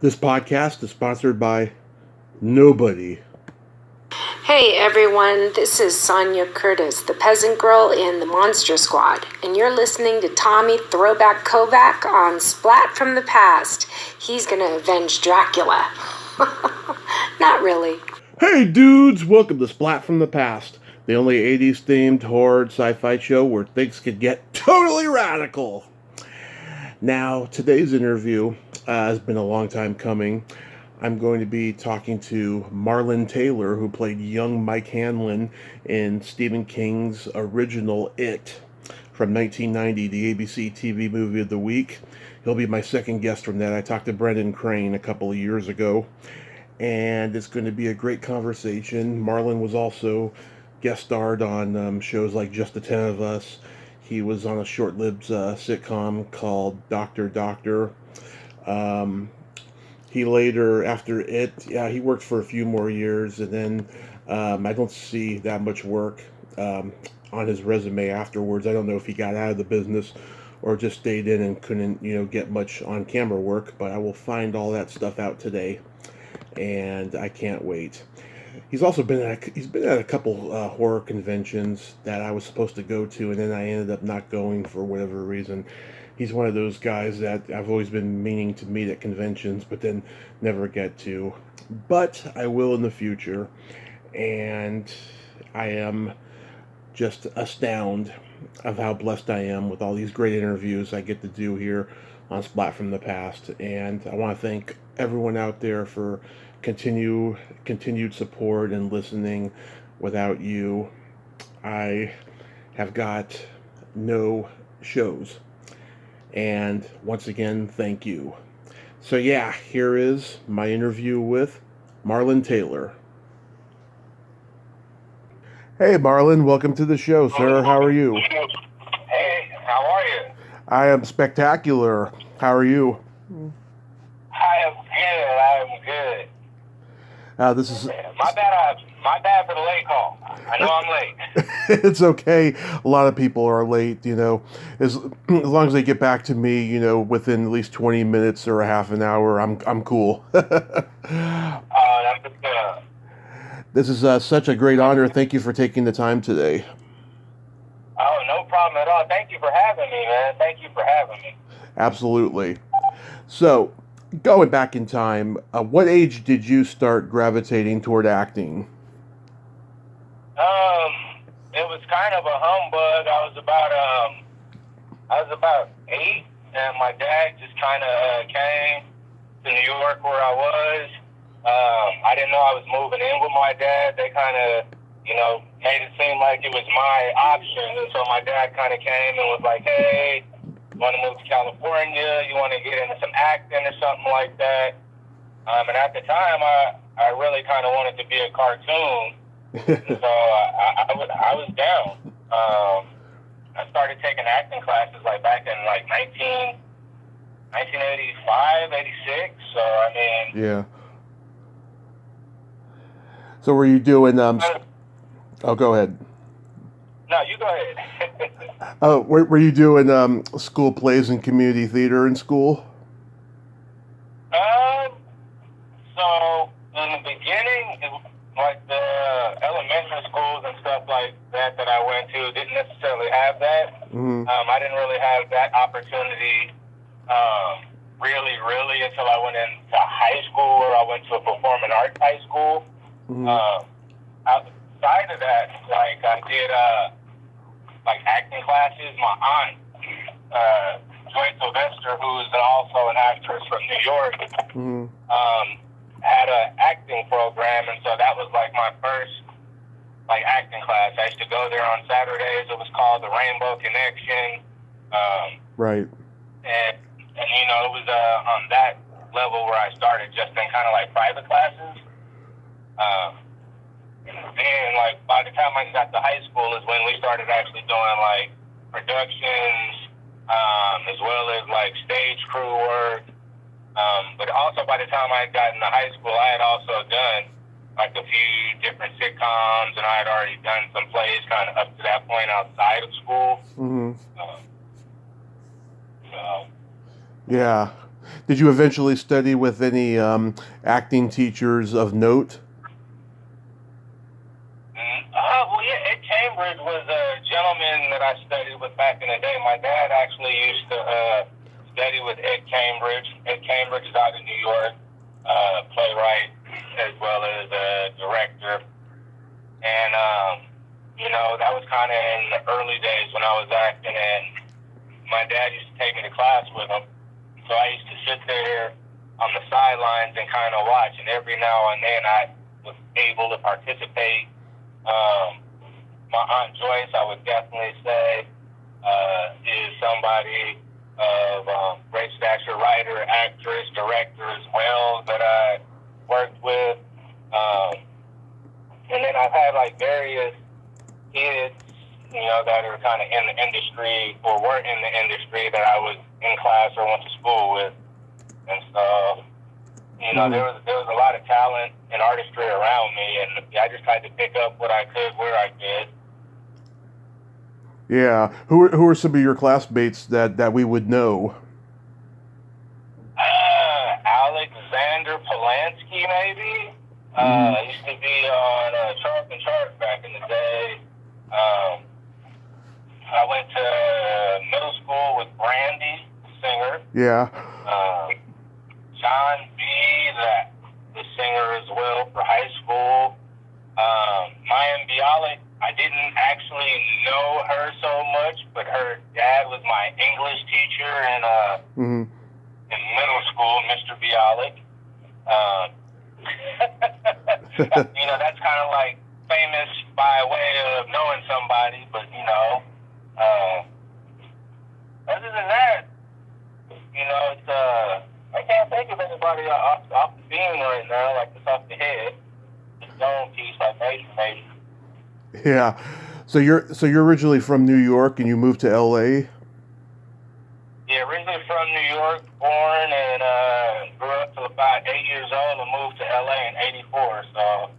This podcast is sponsored by nobody. Hey everyone, this is Sonia Curtis, the peasant girl in the Monster Squad, and you're listening to Tommy Throwback Kovac on Splat from the Past. He's gonna avenge Dracula. Not really. Hey dudes, welcome to Splat from the Past, the only 80s themed horror sci-fi show where things can get totally radical. Now, today's interview has been a long time coming. I'm going to be talking to Marlon Taylor, who played young Mike Hanlon in Stephen King's original It from 1990, the ABC TV movie of the week. He'll be my second guest from that. I talked to Brendan Crane a couple of years ago, and it's going to be a great conversation. Marlon was also guest starred on shows like Just the Ten of Us. He was on a short-lived sitcom called Doctor Doctor. He later, after It, he worked for a few more years, and then I don't see that much work on his resume afterwards. I don't know if he got out of the business or just stayed in and couldn't, get much on-camera work, but I will find all that stuff out today, and I can't wait. He's been at a couple horror conventions that I was supposed to go to, and then I ended up not going for whatever reason. He's one of those guys that I've always been meaning to meet at conventions, but then never get to. But I will in the future, and I am just astounded of how blessed I am with all these great interviews I get to do here on Splat from the Past. And I want to thank everyone out there for continued support and listening. Without you, I have got no shows. And once again, thank you. So yeah, here is my interview with Marlon Taylor. Hey Marlon, welcome to the show, sir. How are you? Hey, how are you? I am spectacular. How are you? I am good. This is my bad for the late call. I know I'm late. It's okay. A lot of people are late, as long as they get back to me, within at least 20 minutes or a half an hour, I'm cool. That's good. This is such a great honor. Thank you for taking the time today. Oh, no problem at all. Thank you for having me, man. Thank you for having me. Absolutely. So, going back in time, what age did you start gravitating toward acting? It was kind of a humbug. I was about 8, and my dad just kind of came to New York where I was. I didn't know I was moving in with my dad. They kind of, made it seem like it was my option. And so my dad kind of came and was like, hey, you want to move to California? You want to get into some acting or something like that? And at the time, I really kind of wanted to be a cartoon. So I was down. I started taking acting classes back in 1985, 86. So I mean, yeah. So were you doing Oh, go ahead. No, you go ahead. Oh, were you doing school plays and community theater in school? So in the beginning, the elementary schools and stuff like that I went to didn't necessarily have that. Mm-hmm. I didn't really have that opportunity really until I went into high school, or I went to a performing arts high school. Mm-hmm. Outside of that, I did acting classes. My aunt, Joy Sylvester, who is also an actress from New York, Mm-hmm. had an acting program, and so that was my first acting class. I used to go there on Saturdays. It was called the Rainbow Connection. Right. And it was on that level where I started, just in kind of private classes. And by the time I got to high school is when we started actually doing productions, as well as stage crew work. But also by the time I got into high school, I had also done a few different sitcoms, and I had already done some plays kind of up to that point outside of school. Mm-hmm. So Yeah. Did you eventually study with any acting teachers of note? Well, yeah, Ed Cambridge was a gentleman that I studied with back in the day. My dad actually used to study with Ed Cambridge. Ed Cambridge is out in New York, playwright as well as a director. And, that was kind of in the early days when I was acting, and my dad used to take me to class with him. So I used to sit there on the sidelines and kind of watch, and every now and then I was able to participate. My Aunt Joyce, I would definitely say, is somebody of great stature, writer, actress, director as well that I worked with. And then I've had like various kids, that are kind of in the industry or were in the industry that I was in class or went to school with. And so, there was a lot of talent and artistry around me, and I just tried to pick up what I could where I could. Yeah. Who are some of your classmates that we would know? Alexander Polanski, maybe. Used to be on Charles and Charles back in the day. I went to middle school with Brandy, the singer. Yeah. John B., the singer as well for high school. Maya Bialik, I didn't actually know her so much, but her dad was my English teacher in middle school, Mr. Bialik. That's kind of like famous by way of knowing somebody, but other than that, it's I can't think of anybody off the beam right now, like just off the head. Just dome piece like major. Yeah. So you're originally from New York and you moved to LA? Yeah, originally from New York, born and grew up till about 8 years old and moved to LA in '84. So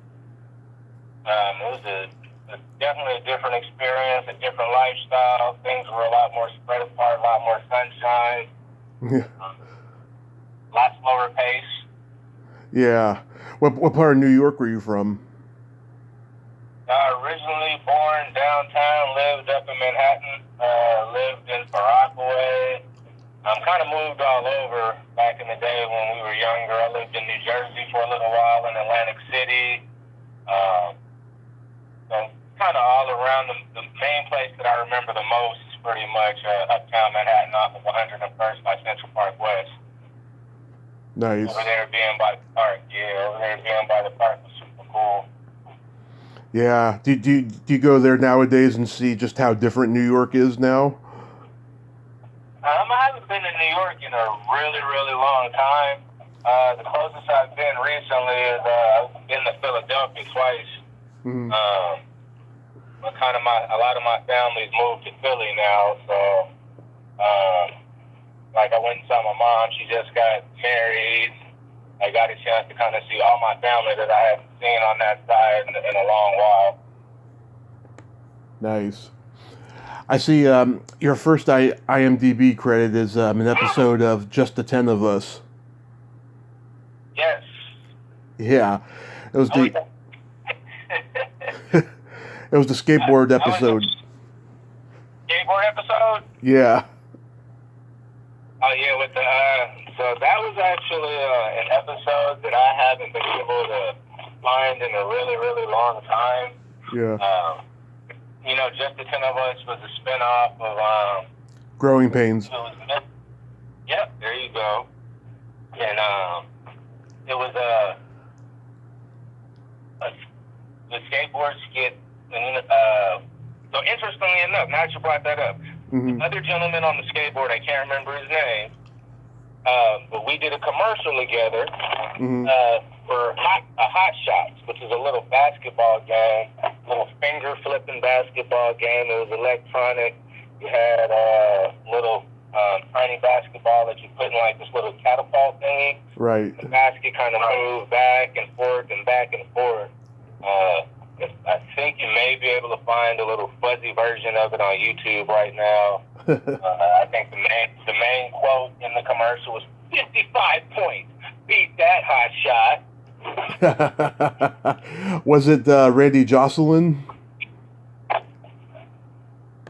it was definitely a different experience, a different lifestyle. Things were a lot more spread apart, a lot more sunshine. Yeah. A lot slower pace. Yeah. What part of New York were you from? Originally born downtown, lived up in Manhattan, lived in Rockaway. Kind of moved all over back in the day when we were younger. I lived in New Jersey for a little while, in Atlantic City. So kind of all around. The main place that I remember the most is pretty much uptown Manhattan off of 101st by Central Park West. Nice. Over there being by the park. Yeah, over there being by the park was super cool. Yeah. Do you go there nowadays and see just how different New York is now? I haven't been to New York in a really, really long time. The closest I've been recently is I've been to Philadelphia twice. Mm-hmm. But a lot of my family's moved to Philly now, so like I went and saw my mom. She just got married. I got a chance to kind of see all my family that I haven't seen on that side in a long while. Nice. I see your first IMDb credit is an episode of Just the 10 of Us. Yes. Yeah. It was the it was the skateboard episode. Skateboard episode? Yeah. Oh yeah, with the so that was actually an episode that I haven't been able to find in a really, really long time. Yeah. Just the 10 of Us was a spinoff of Growing Pains. Yep, there you go. And it was the skateboard skit. And so interestingly enough, now that you brought that up, another gentleman on the skateboard, I can't remember his name, but we did a commercial together for Hot Shots, which is a little basketball game, little finger flipping basketball game. It was electronic. You had a little tiny basketball that you put in like this little catapult thingy. Right. The basket kind of moved back and forth and back and forth. I think you may be able to find a little fuzzy version of it on YouTube right now. I think the main quote in the commercial was 55 points. Beat that hot shot. Was it Randy Jocelyn?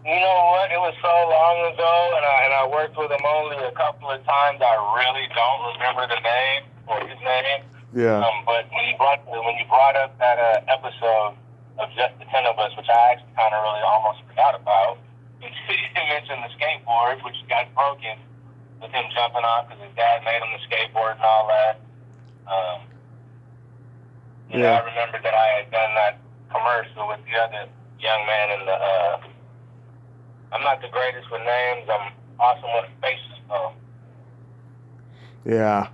You know what? It was so long ago, and I worked with him only a couple of times. I really don't remember the name or his name. Yeah. But when you brought up that episode of Just the 10 of Us, which I actually kind of really almost forgot about, you mentioned the skateboard, which got broken with him jumping off because his dad made him the skateboard and all that. You know, I remember that I had done that commercial with the other young man in the. I'm not the greatest with names. I'm awesome with faces, though. Yeah.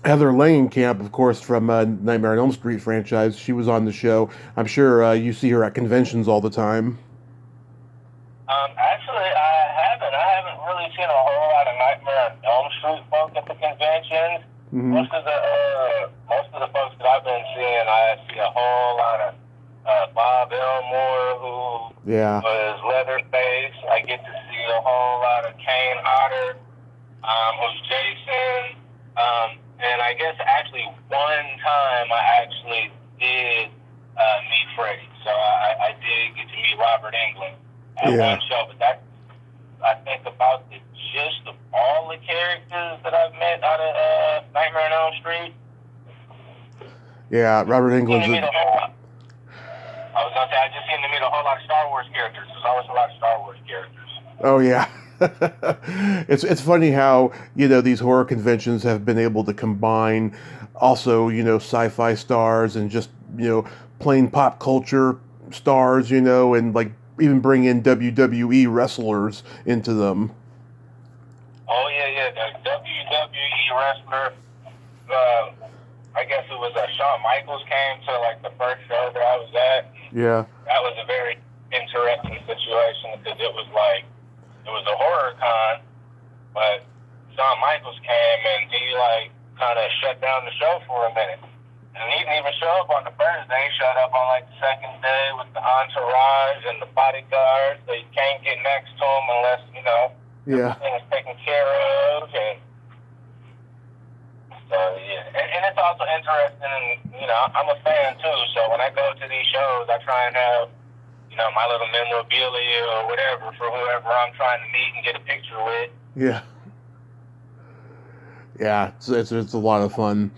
Heather Langenkamp, of course, from Nightmare on Elm Street franchise, she was on the show. I'm sure you see her at conventions all the time. Actually, I haven't really seen a whole lot of Nightmare on Elm Street folk at the conventions. Mm-hmm. Most of the folks that I've been seeing, I see a whole lot of Bob Elmore, who was Leatherface. I get to see a whole lot of Kane Hodder, who's Jason. And I guess actually one time I actually did meet Freddy. So I did get to meet Robert Englund at one show. But that's, I think, about the gist of all the characters that I've met out of Nightmare on Elm Street. Yeah, Robert Englund's I was going to say, I just seem to meet a whole lot of Star Wars characters. There's always a lot of Star Wars characters. Oh, yeah. It's funny how, these horror conventions have been able to combine also, sci-fi stars and just, plain pop culture stars, and like even bring in WWE wrestlers into them. Oh, yeah. The WWE wrestler, I guess it was Shawn Michaels came to like the first show that I was at. Yeah. That was a very interesting situation because it was a horror con, but Shawn Michaels came and he kind of shut down the show for a minute. And he didn't even show up on the first day. He showed up on the second day with the entourage and the bodyguards. So you can't get next to him unless, everything is taken care of. And so, and it's also interesting, and, I'm a fan too, so when I go to these shows, I try and have, my little memorabilia or whatever for whoever I'm trying to meet and get a picture with. Yeah. Yeah, it's a lot of fun.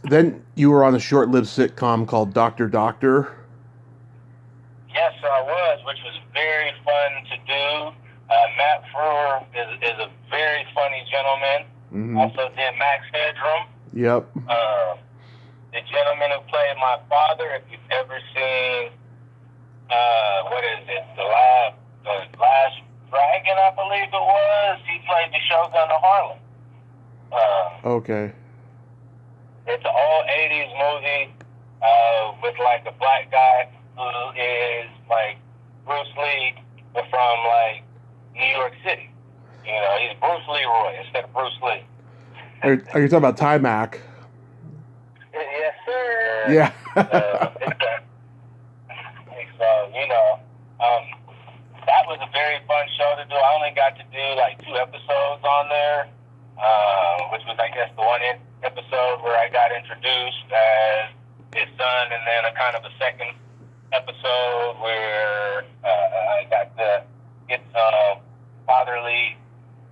Then you were on a short-lived sitcom called Dr. Doctor. Yes, I was, which was very fun to do. Matt Frewer is a very funny gentleman. Mm-hmm. Also did Max Headroom. Yep. The gentleman who played my father, if you've ever seen, what is it, the Last Dragon, I believe it was, he played the Shogun of Harlem. Okay. It's an old 80s movie with a black guy who is Bruce Lee, but from New York City. He's Bruce Leroy instead of Bruce Lee. Are you talking about Timac? Yes, sir. Yeah. That was a very fun show to do. I only got to do 2 episodes on there, which was, I guess, the one episode where I got introduced as his son, and then a kind of a second episode where I got to get some fatherly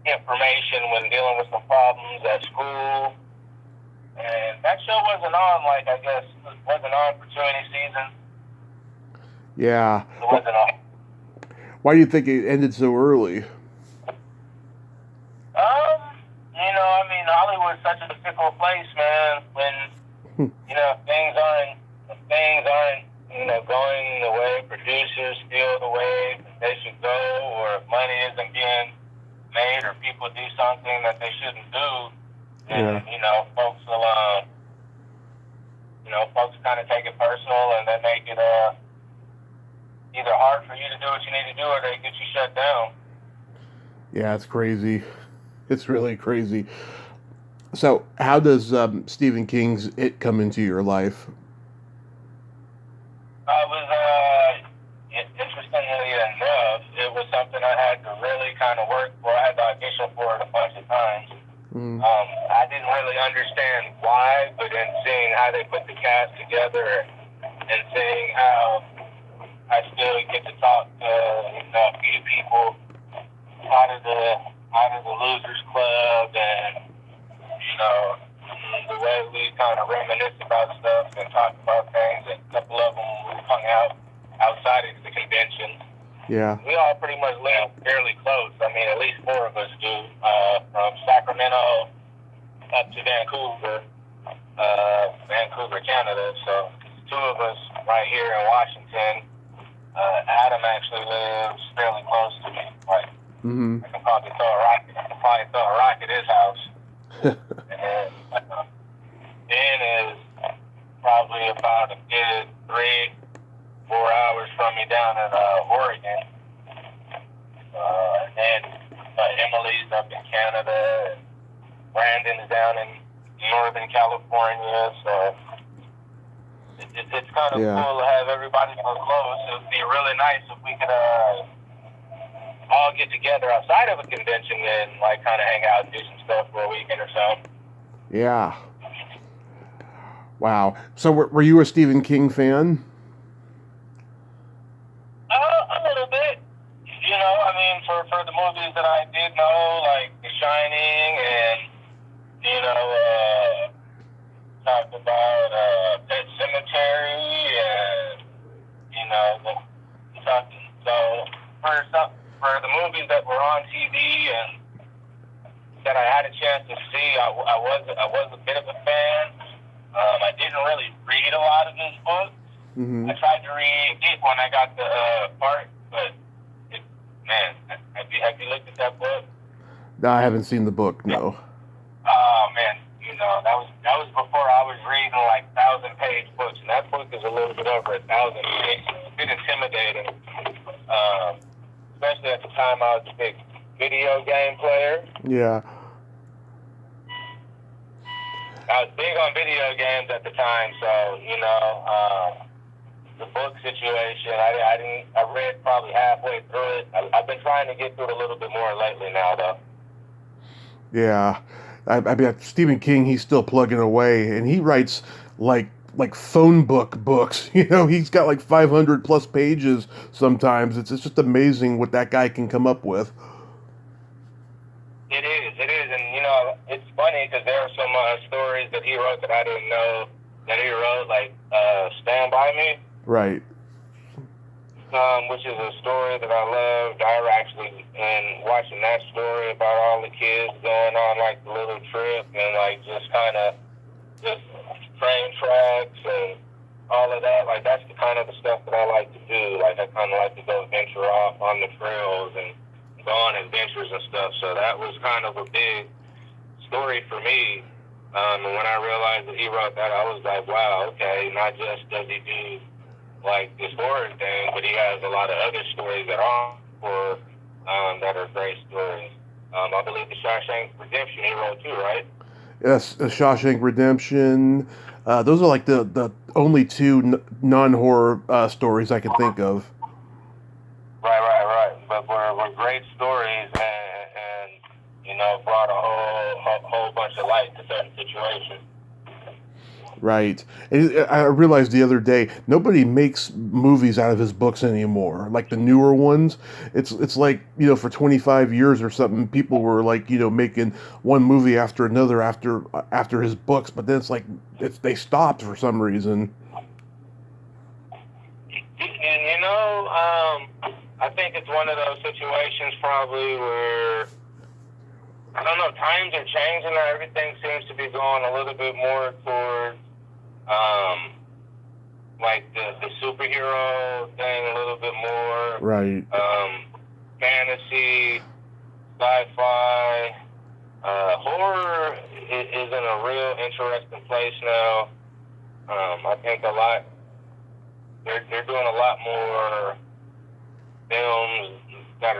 information when dealing with some problems at school. And that show wasn't on, wasn't on for too many seasons. Yeah. It wasn't on. Why do you think it ended so early? Hollywood's such a fickle place, man. When things aren't going the way producers feel the way they should go, or if money isn't being made, or people do something that they shouldn't do, then folks will folks kind of take it personal, and they make it either hard for you to do what you need to do, or they get you shut down. Yeah, it's crazy. It's really crazy. So, how does Stephen King's It come into your life? Interestingly enough, it was something I had to really kind of work for. I had to audition for it a bunch of times. Mm. I didn't really understand why, but then seeing how they put the cast together and seeing how I still get to talk to a few people out of the Losers Club, and the way we kind of reminisce about stuff and talk about things. And a couple of them we hung out outside of the convention. Yeah. We all pretty much live fairly close. I mean, at least 4 of us do. From Sacramento up to Vancouver, Canada. So 2 of us right here in Washington. Adam actually lives fairly close to me. Like, Mm-hmm. I can probably throw a rock at his house. And then Ben is probably about a good 3-4 hours from me down in Oregon. And then Emily's up in Canada, and Brandon's down in Northern California. So it's kind of cool to have everybody so close. It would be really nice if we could all get together outside of a convention and like kind of hang out and do some stuff for a weekend or so. Yeah. Wow. So were you a Stephen King fan? A little bit. I mean, for the movies that I did know, like The Shining, and talked about Pet Cemetery, and for the movies that were on TV and that I had a chance to see, I was a bit of a fan. I didn't really read a lot of his books. Mm-hmm. I tried to read it when I got the part, but have you looked at that book? No, I haven't seen the book. No. Oh man, that was before I was reading like 1,000-page books, and that book is a little bit over 1,000 pages. It's a bit intimidating, especially at the time I was a big video game player. Yeah. I was big on video games at the time, so the book situation, I read probably halfway through it. I've been trying to get through it a little bit more lately now, though. Yeah. I mean, Stephen King, he's still plugging away, and he writes like phone books. He's got like 500 plus pages sometimes. It's just amazing what that guy can come up with. It is, and it's funny because there are some stories that he wrote that I didn't know that he wrote, like Stand By Me. Right. Which is a story that I loved. I actually, and watching that story about all the kids going on like the little trip and like just train tracks and all of that, like that's the kind of the stuff that I like to do. Like I kind of like to go venture off on the trails and go on adventures and stuff. So that was kind of a big story for me. And when I realized that he wrote that, I was like, wow, okay, not just does he do like this horror thing, but he has a lot of other stories that are that are great stories. I believe the Shawshank Redemption he wrote too, right? Yes, Shawshank Redemption. Those are like the only 2 non-horror stories I can think of. Right. But were great stories and brought a whole bunch of light to certain situations. Right. And I realized the other day, nobody makes movies out of his books anymore. Like the newer ones, it's like, for 25 years or something, people were like, making one movie after another after his books, but then it's like they stopped for some reason. I think it's one of those situations probably where, I don't know, times are changing now. Everything seems to be going a little bit more towards like the superhero thing a little bit more. Right. Fantasy, sci-fi, horror is in a real interesting place now. I think they're doing a lot more films that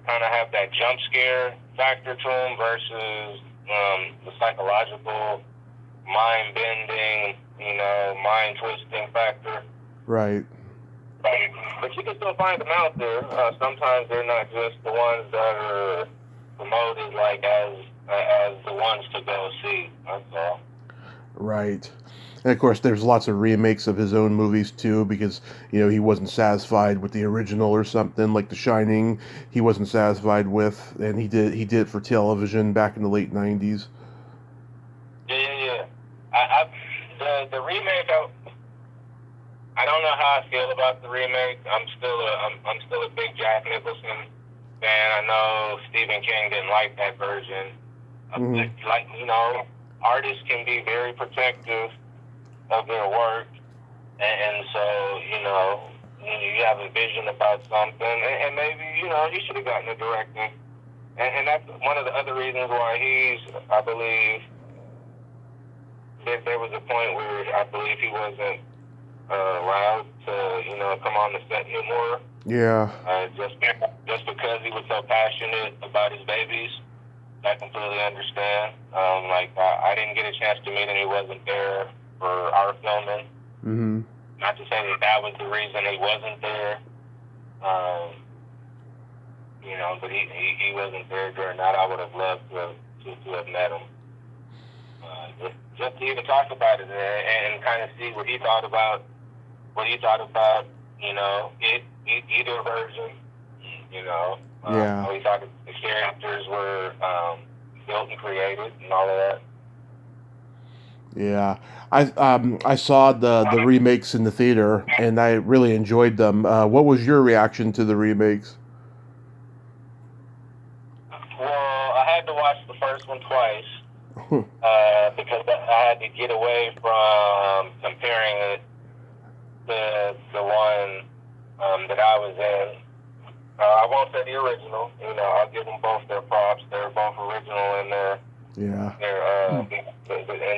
kind of have that jump scare factor to them versus the psychological, mind-bending, mind-twisting factor. Right. But you can still find them out there. Sometimes they're not just the ones that are promoted like as as the ones to go see. That's all. Right. And of course, there's lots of remakes of his own movies too, because he wasn't satisfied with the original or something like The Shining. He wasn't satisfied with, and he did it for television back in the late '90s. Yeah. The remake. I don't know how I feel about the remake. I'm still a big Jack Nicholson fan. I know Stephen King didn't like that version. Mm-hmm. Artists can be very protective of their work, and so you have a vision about something, and maybe he should have gotten a directing, and that's one of the other reasons why I believe there was a point where I believe he wasn't allowed to come on the set anymore. Yeah. Just because he was so passionate about his babies. I completely understand. I didn't get a chance to meet him. He wasn't there for our filming. Mm-hmm. Not to say that was the reason he wasn't there. But he wasn't there during that. I would have loved to have met him. Just to even talk about it and kind of see what he thought about either version. Yeah. How he thought the characters were built and created and all of that. Yeah, I saw the remakes in the theater, and I really enjoyed them. What was your reaction to the remakes? Well, I had to watch the first one twice because I had to get away from comparing it to the one that I was in. I won't say the original. I'll give them both their props. They're both original in their in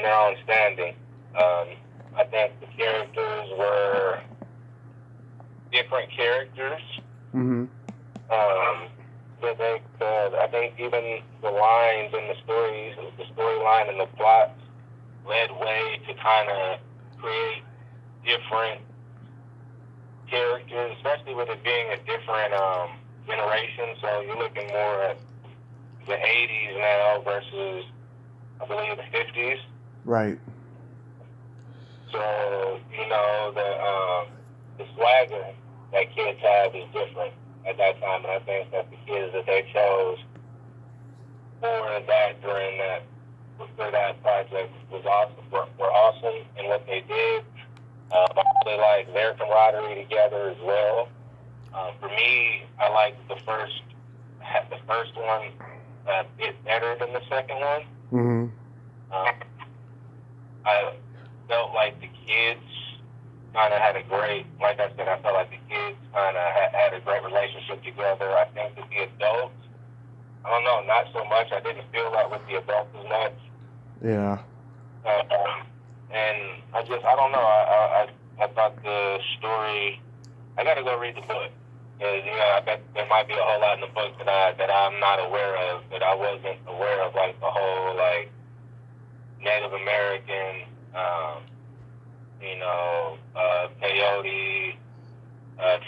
their own standing. I think the characters were different characters. Mm-hmm. I think even the lines and the storyline and the plot led way to kind of create different characters, especially with it being a different generation. So you're looking more at the 80s now versus, I believe, the 50s. Right. So, the swagger that kids have is different at that time. And I think that the kids that they chose for that for that project was awesome. Were awesome in what they did. I really like their camaraderie together as well. For me, I like the first one a bit better than the second one. Mm-hmm. I felt like the kids kind of had like I said, I felt like the kids kind of had a great relationship together. I think that the adults, I don't know, not so much. I didn't feel that with the adults as much. Yeah. And I don't know. I thought the story. I got to go read the book. I bet there might be a whole lot in the book that I'm not aware of. That I wasn't aware of, like the whole Native American, peyote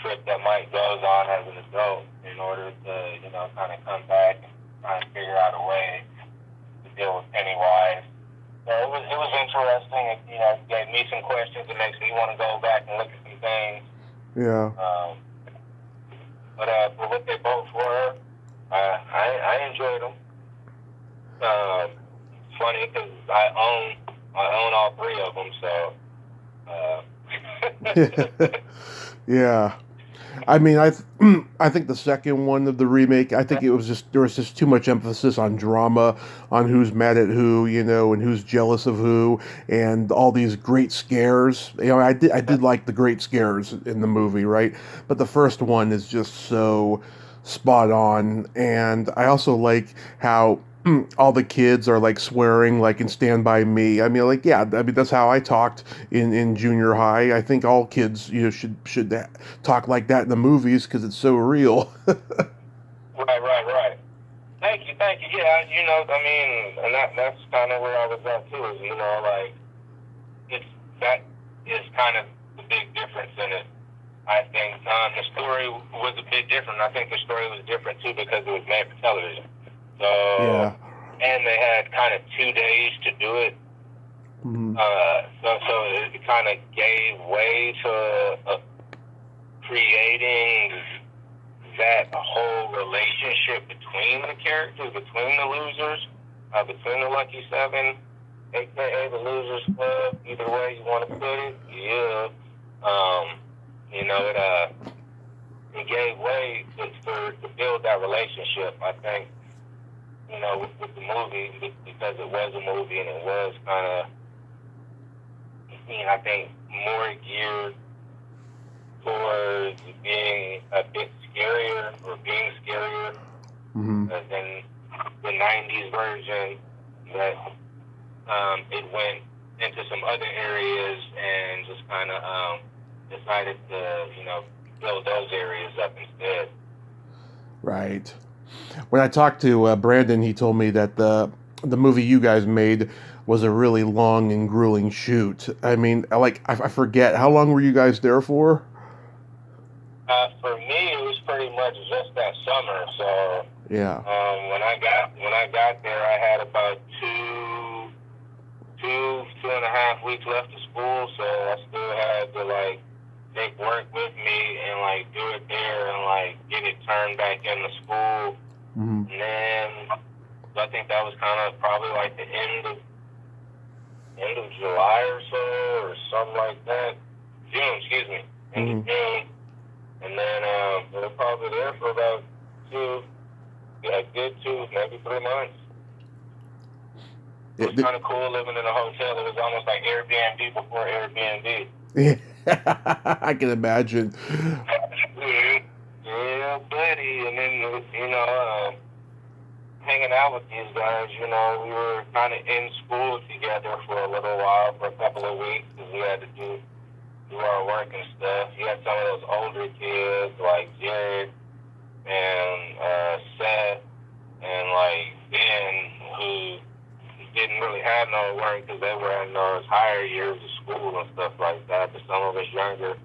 trip that Mike goes on as an adult in order to kind of come back and try and figure out a way to deal with Pennywise. So it was interesting. It gave me some questions. It makes me want to go back and look at some things. Yeah. But for what they both were, I enjoyed them. It's funny because I own all three of them, so. Yeah. I mean, I think the second one of the remake, I think there was just too much emphasis on drama, on who's mad at who, and who's jealous of who, and all these great scares. I did like the great scares in the movie, right? But the first one is just so spot on, and I also like how all the kids are swearing in Stand By Me. I mean, that's how I talked in junior high. I think all kids should talk like that in the movies because it's so real. Right. Thank you. Yeah, and that's kind of where I was at too. That is kind of the big difference in it. I think the story was a bit different. I think the story was different too because it was made for television. So Yeah. and they had kind of 2 days to do it. Mm-hmm. So it kind of gave way to creating that whole relationship between the characters, between the losers, between the Lucky Seven, aka the Losers Club, either way you want to put it. Yeah. You know, it gave way to build that relationship. I think, you know, with the movie, because it was a movie and it was kind of, I think, more geared towards being a bit scarier or being scarier than the 90s version, that it went into some other areas and just kind of decided to, you know, build those areas up instead. Right. When I talked to Brandon, he told me that the movie you guys made was a really long and grueling shoot. I mean, I forget, how long were you guys there for? For me, it was pretty much just that summer. So yeah. When I got there, I had about two and a half weeks left of school. So I still had to like take work with me and like do it there and like get it turned back into school. And then I think that was kind of probably like the end of July or so, or something like that. June, excuse me. End of June. And then we were probably there for about a good 2, maybe 3 months. It was kind of cool living in a hotel. It was almost like Airbnb before Airbnb. Yeah, I can imagine. Yeah, buddy. And then, you know, hanging out with these guys, you know, we were kind of in school together for a little while, for a couple of weeks, because we had to do our work and stuff. You had some of those older kids, like Jared and Seth and, like, Ben, who didn't really have no work because they were in those higher years of school and stuff like that. But some of us younger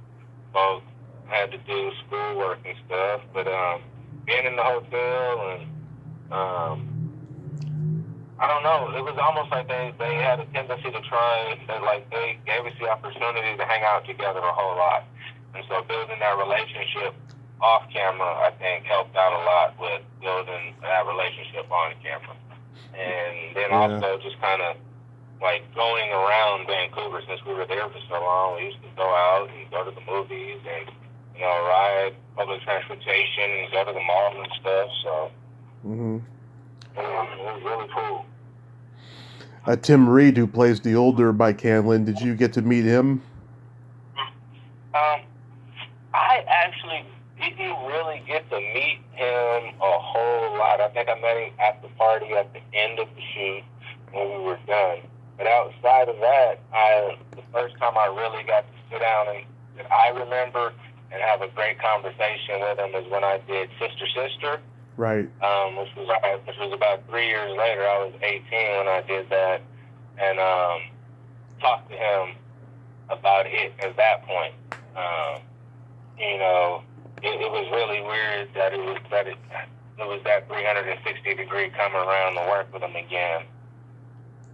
folks had to do schoolwork and stuff. But being in the hotel and I don't know, it was almost like they had a tendency to try, they gave us the opportunity to hang out together a whole lot. And so building that relationship off camera, I think, helped out a lot with building that relationship on camera. And then also just kind of like going around Vancouver, since we were there for so long, we used to go out and go to the movies and, you know, ride public transportation and go to the mall and stuff. So it was really cool. Tim Reed, who plays the older Mike Hanlon, did you get to meet him? I actually didn't really get to meet him a whole lot. I think I met him at the party at the end of the shoot when we were done. But outside of that, the first time I really got to sit down and that I remember and have a great conversation with him is when I did Sister Sister. Right. Which was about 3 years later. I was 18 when I did that, and talked to him about it at that point. You know, it was really weird that it was that 360-degree coming around to work with him again,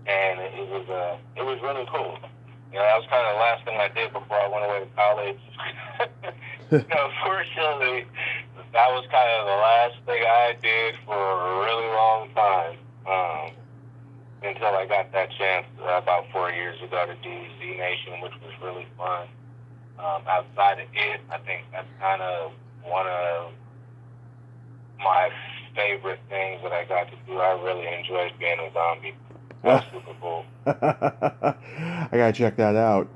and it was really cool. You know, that was kind of the last thing I did before I went away to college. Fortunately, that was kind of the last thing I did for a really long time, until I got that chance about 4 years ago to do Z Nation, which was really fun. Outside of it, I think that's kind of one of my favorite things that I got to do. I really enjoyed being a zombie. That was super cool. I gotta check that out.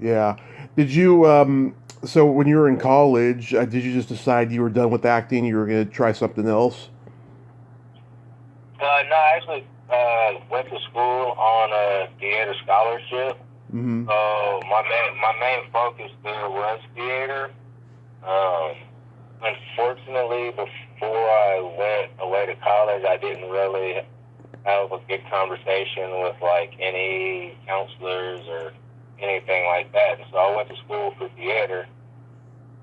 Yeah. Did you, so when you were in college, did you just decide you were done with acting, you were going to try something else? No, I actually went to school on a theater scholarship. So my main focus there was theater. Unfortunately, before I went away to college, I didn't really have a good conversation with like any counselors or anything like that. And so I went to school for theater,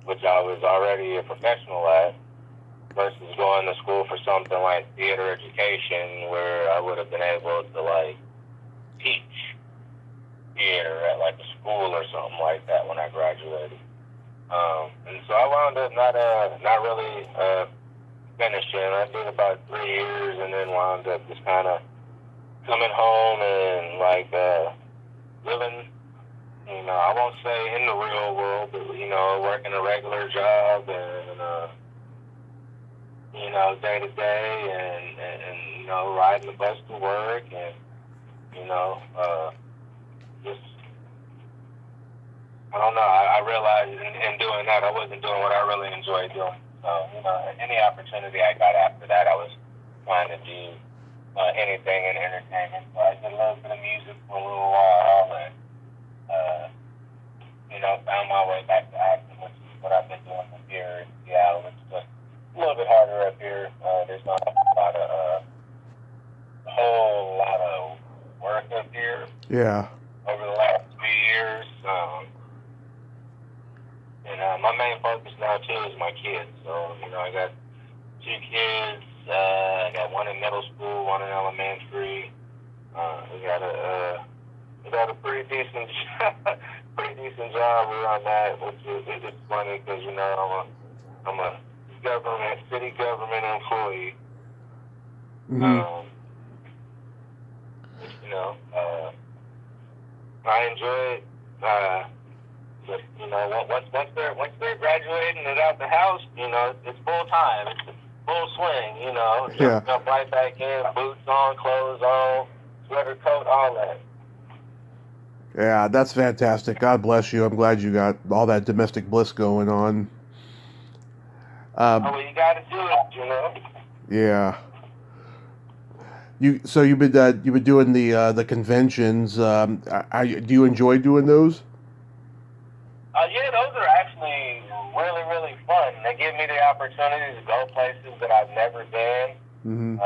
which I was already a professional at. versus going to school for something like theater education, where I would have been able to like teach theater at like a school or something like that when I graduated. And so I wound up not really finishing. I did about 3 years, and then wound up just kind of coming home and like living. I won't say in the real world, but working a regular job and day to day, and riding the bus to work, and just I don't know. I realized in doing that, I wasn't doing what I really enjoyed doing. So, any opportunity I got after that, I was trying to do anything in entertainment. So I did a little bit of music for a little while, and found my way back to acting, which is what I've been doing up here in Seattle. It's just a little bit harder up here. There's not a whole lot of work up here. Yeah. Over the last 3 years. And my main focus now, too, is my kids. So, I got 2 kids. I got one in middle school, one in elementary. We got a pretty decent job where I'm at, which is it's funny because, I'm a city government employee. Mm-hmm. I enjoy it. But once they're graduating and out the house, it's full time. It's full swing. Jump right back in, boots on, clothes on, sweater, coat, all that. Yeah, that's fantastic. God bless you. I'm glad you got all that domestic bliss going on. Well, you got to do it, Yeah. You've been doing the conventions. Do you enjoy doing those? Yeah, those are actually really, really fun. They give me the opportunity to go places that I've never been. Mm-hmm.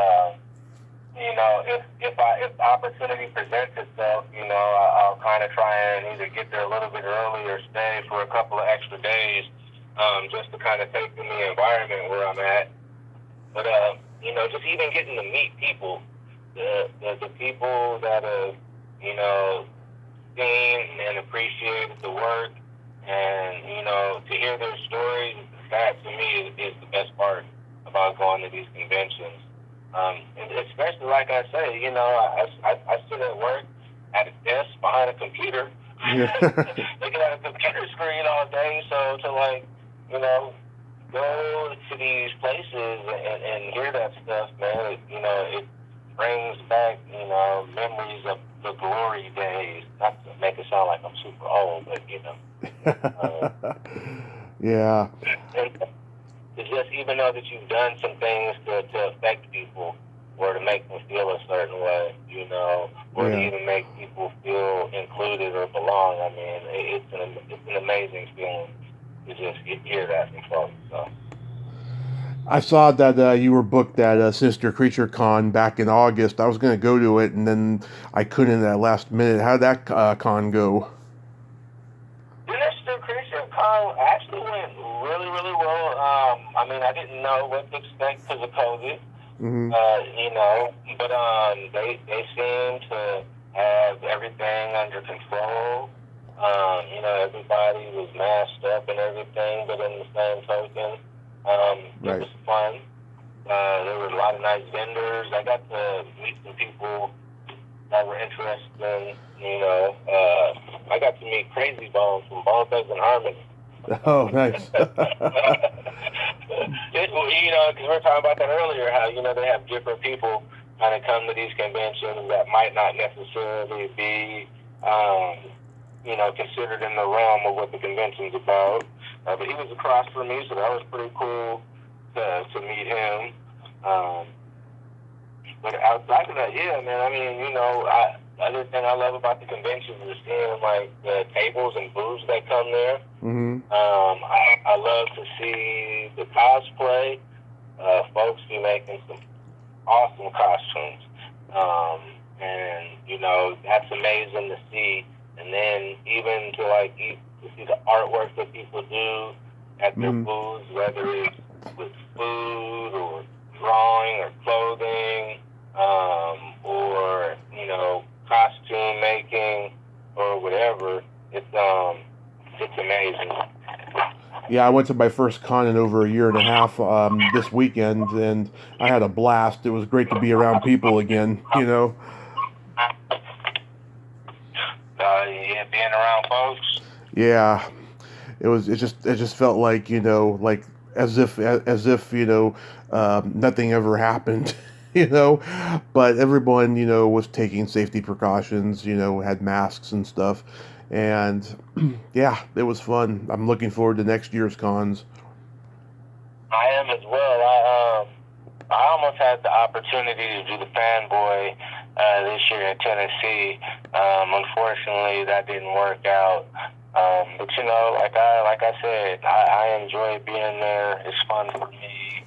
If the opportunity presents itself, I'll kind of try and either get there a little bit early or stay for a couple of extra days, just to kind of take in the environment where I'm at. But just even getting to meet people, the people that have, seen and appreciated the work, and to hear their stories, that to me is the best part about going to these conventions. And especially, like I say, I sit at work at a desk behind a computer, looking at a computer screen all day. So to go to these places and hear that stuff, man, it brings back, memories of the glory days. Not to make it sound like I'm super old, but Yeah. It's just even though that you've done some things to affect people or to make them feel a certain way, or to even make people feel included or belong. I mean, it's an amazing feeling to just hear that from folks. So. I saw that you were booked at Sister Creature Con back in August. I was going to go to it, and then I couldn't at last minute. How did that con go? Sister Creature Con actually went really, really well. I didn't know what to expect because of COVID. Mm-hmm. But they seem to have everything under control. Everybody was masked up and everything, but in the same token, it was fun. There were a lot of nice vendors. I got to meet some people that were interested in, I got to meet Crazy Bones from Bone Thugs and Harmony. Oh, nice. Because we were talking about that earlier, how, they have different people kind of come to these conventions that might not necessarily be, considered in the realm of what the convention's about. But he was across from me, so that was pretty cool to meet him. But outside of that, yeah, man, other thing I love about the convention is seeing, the tables and booths that come there. Mm-hmm. I love to see the cosplay. Folks be making some awesome costumes. And, that's amazing to see. And then even to see the artwork that people do at their booths, whether it's with food or drawing or clothing, or costume making or whatever. It's amazing. Yeah, I went to my first con in over a year and a half this weekend, and I had a blast. It was great to be around people again. Yeah, being around folks. Yeah, it just felt like like as if nothing ever happened. But everyone was taking safety precautions. Had masks and stuff, and yeah, it was fun. I'm looking forward to next year's cons. I am as well. I almost had the opportunity to do the fanboy this year in Tennessee. Unfortunately, that didn't work out. But like I said, I enjoy being there. It's fun for me.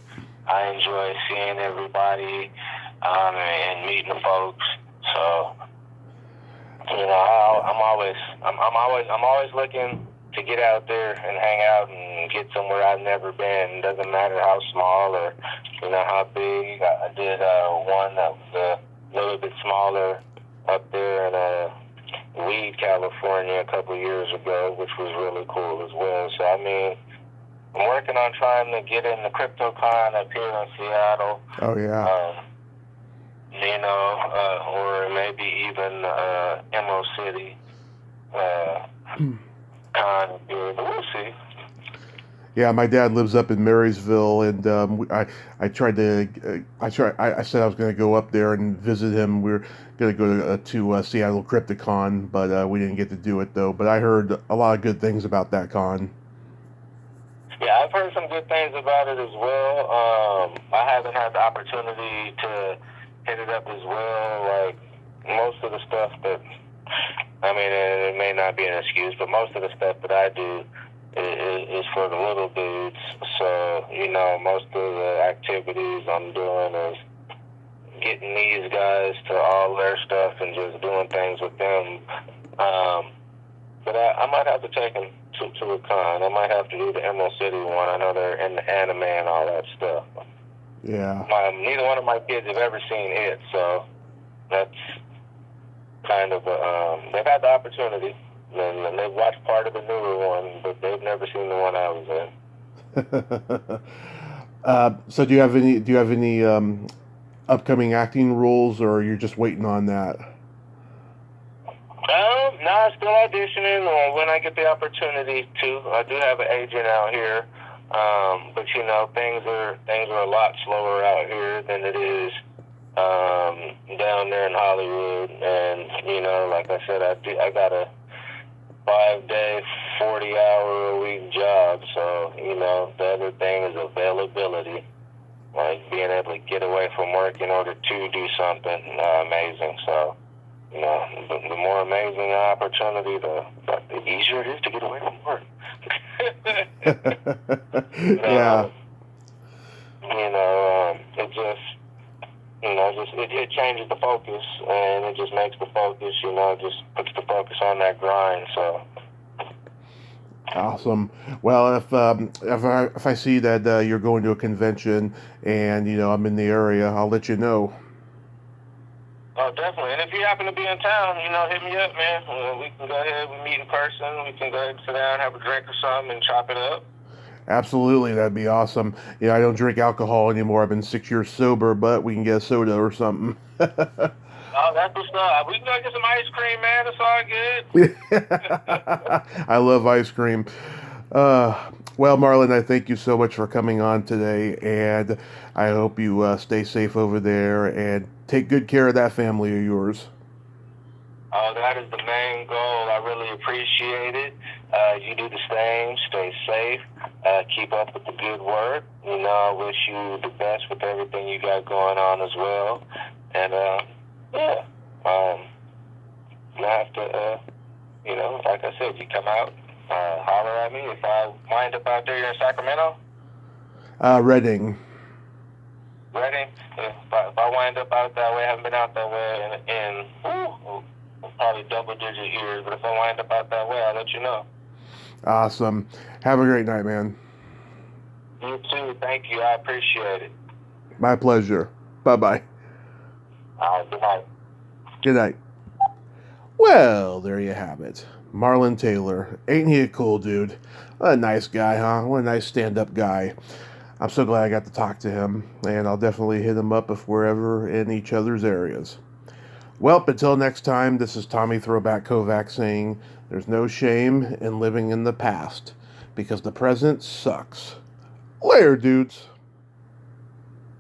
I enjoy seeing everybody and meeting the folks. So I'm always looking to get out there and hang out and get somewhere I've never been. It doesn't matter how small or how big. I did one that was a little bit smaller up there in Weed, California, a couple of years ago, which was really cool as well. So I'm working on trying to get in the CryptoCon up here in Seattle. Oh yeah. Or maybe even Emerald City con up here, but we'll see. Yeah, my dad lives up in Marysville, and I tried to I said I was going to go up there and visit him. We were going to go to Seattle Crypticon, but we didn't get to do it though. But I heard a lot of good things about that con. Yeah, I've heard some good things about it as well. I haven't had the opportunity to hit it up as well. Like most of the stuff that, it may not be an excuse, but most of the stuff that I do is for the little dudes. So, most of the activities I'm doing is getting these guys to all their stuff and just doing things with them. But I might have to take them to a con. I might have to do the Emerald City one. I know they're in the anime and all that stuff. Yeah. Neither one of my kids have ever seen it, so that's kind of they've had the opportunity. And they've watched part of the newer one, but they've never seen the one I was in. So do you have any upcoming acting roles, or you're just waiting on that? No, I'm still auditioning, or when I get the opportunity to. I do have an agent out here, but things are a lot slower out here than it is down there in Hollywood. And like I said, I got a 5-day, 40-hour-a-week job. So the other thing is availability, like being able to get away from work in order to do something amazing. So. The more amazing opportunity, the easier it is to get away from work. Yeah. It changes the focus, and it just makes the focus, just puts the focus on that grind. So. Awesome. Well, if I see that you're going to a convention and I'm in the area, I'll let you know. Oh, definitely. And if you happen to be in town, hit me up, man. We can go ahead and meet in person. We can go ahead and sit down, have a drink or something, and chop it up. Absolutely, that'd be awesome. I don't drink alcohol anymore. I've been 6 years sober, but we can get a soda or something. Oh, that's what's up. We can go get some ice cream, man. It's all good. I love ice cream. Well, Marlon, I thank you so much for coming on today, and I hope you stay safe over there and take good care of that family of yours. Oh, that is the main goal. I really appreciate it. You do the same. Stay safe. Keep up with the good work. I wish you the best with everything you got going on as well. And, you have to, like I said, you come out, holler at me. If I wind up out there in Sacramento? Reading. Reading? If I wind up out that way, I haven't been out that way in probably double-digit years, but if I wind up out that way, I'll let you know. Awesome. Have a great night, man. You too. Thank you. I appreciate it. My pleasure. Bye-bye. All right. Good night. Good night. Well, there you have it. Marlon Taylor. Ain't he a cool dude? What a nice guy, huh? What a nice stand-up guy. I'm so glad I got to talk to him, and I'll definitely hit him up if we're ever in each other's areas. Well, until next time, this is Tommy Throwback Kovac saying there's no shame in living in the past, because the present sucks. Later, dudes.